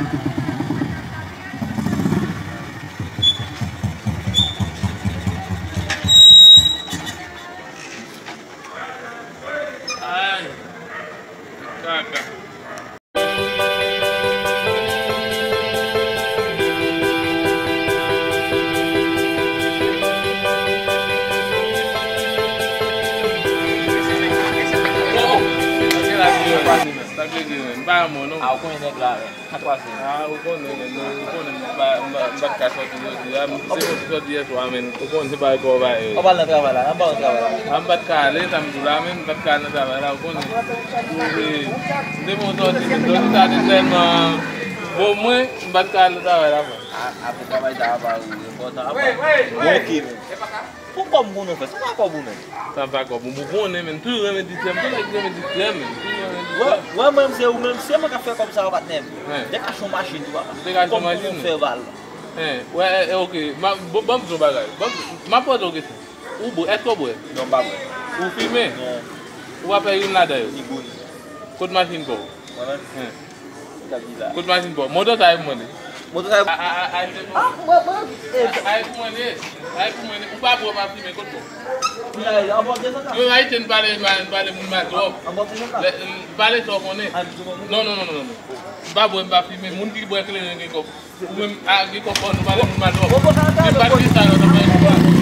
Ai, caca. Vamos, Aku ini claro. Apa sih? Apa nak trabalhar? Apa nak trabalhar? Ambat kali tamdula men bat kana tabara ko ni. De mo to di ta de den bo mo bat kala tabara ko. Aku trabalhar apa? Botar apa? Aqui. Por como não faz? Como não? Tamba ko bu ko ne men tu men di tempo la men di tempo. Wa même c'est un café comme ça va nem. Dès que je machine tu vois. Dès que je machine. Faire val. Ouais, OK. Bam zo bagay. Ma pose o question. Ou bo est-ce bo? Non pas. Ou filmer? Ou après une là d'ailleurs. Ni bon. Code machine bo. Voilà. Code machine bo. Moto ta mo ni. Moto ta ai como ele o babo ma filmer code bo. Yo ai ten parler mun ma do. Parler to ko ne. Non. Babo mba filmer mun di bo éclairer ngi ko. Même a ngi ko ko parler mun ma do. Ni parti ça do.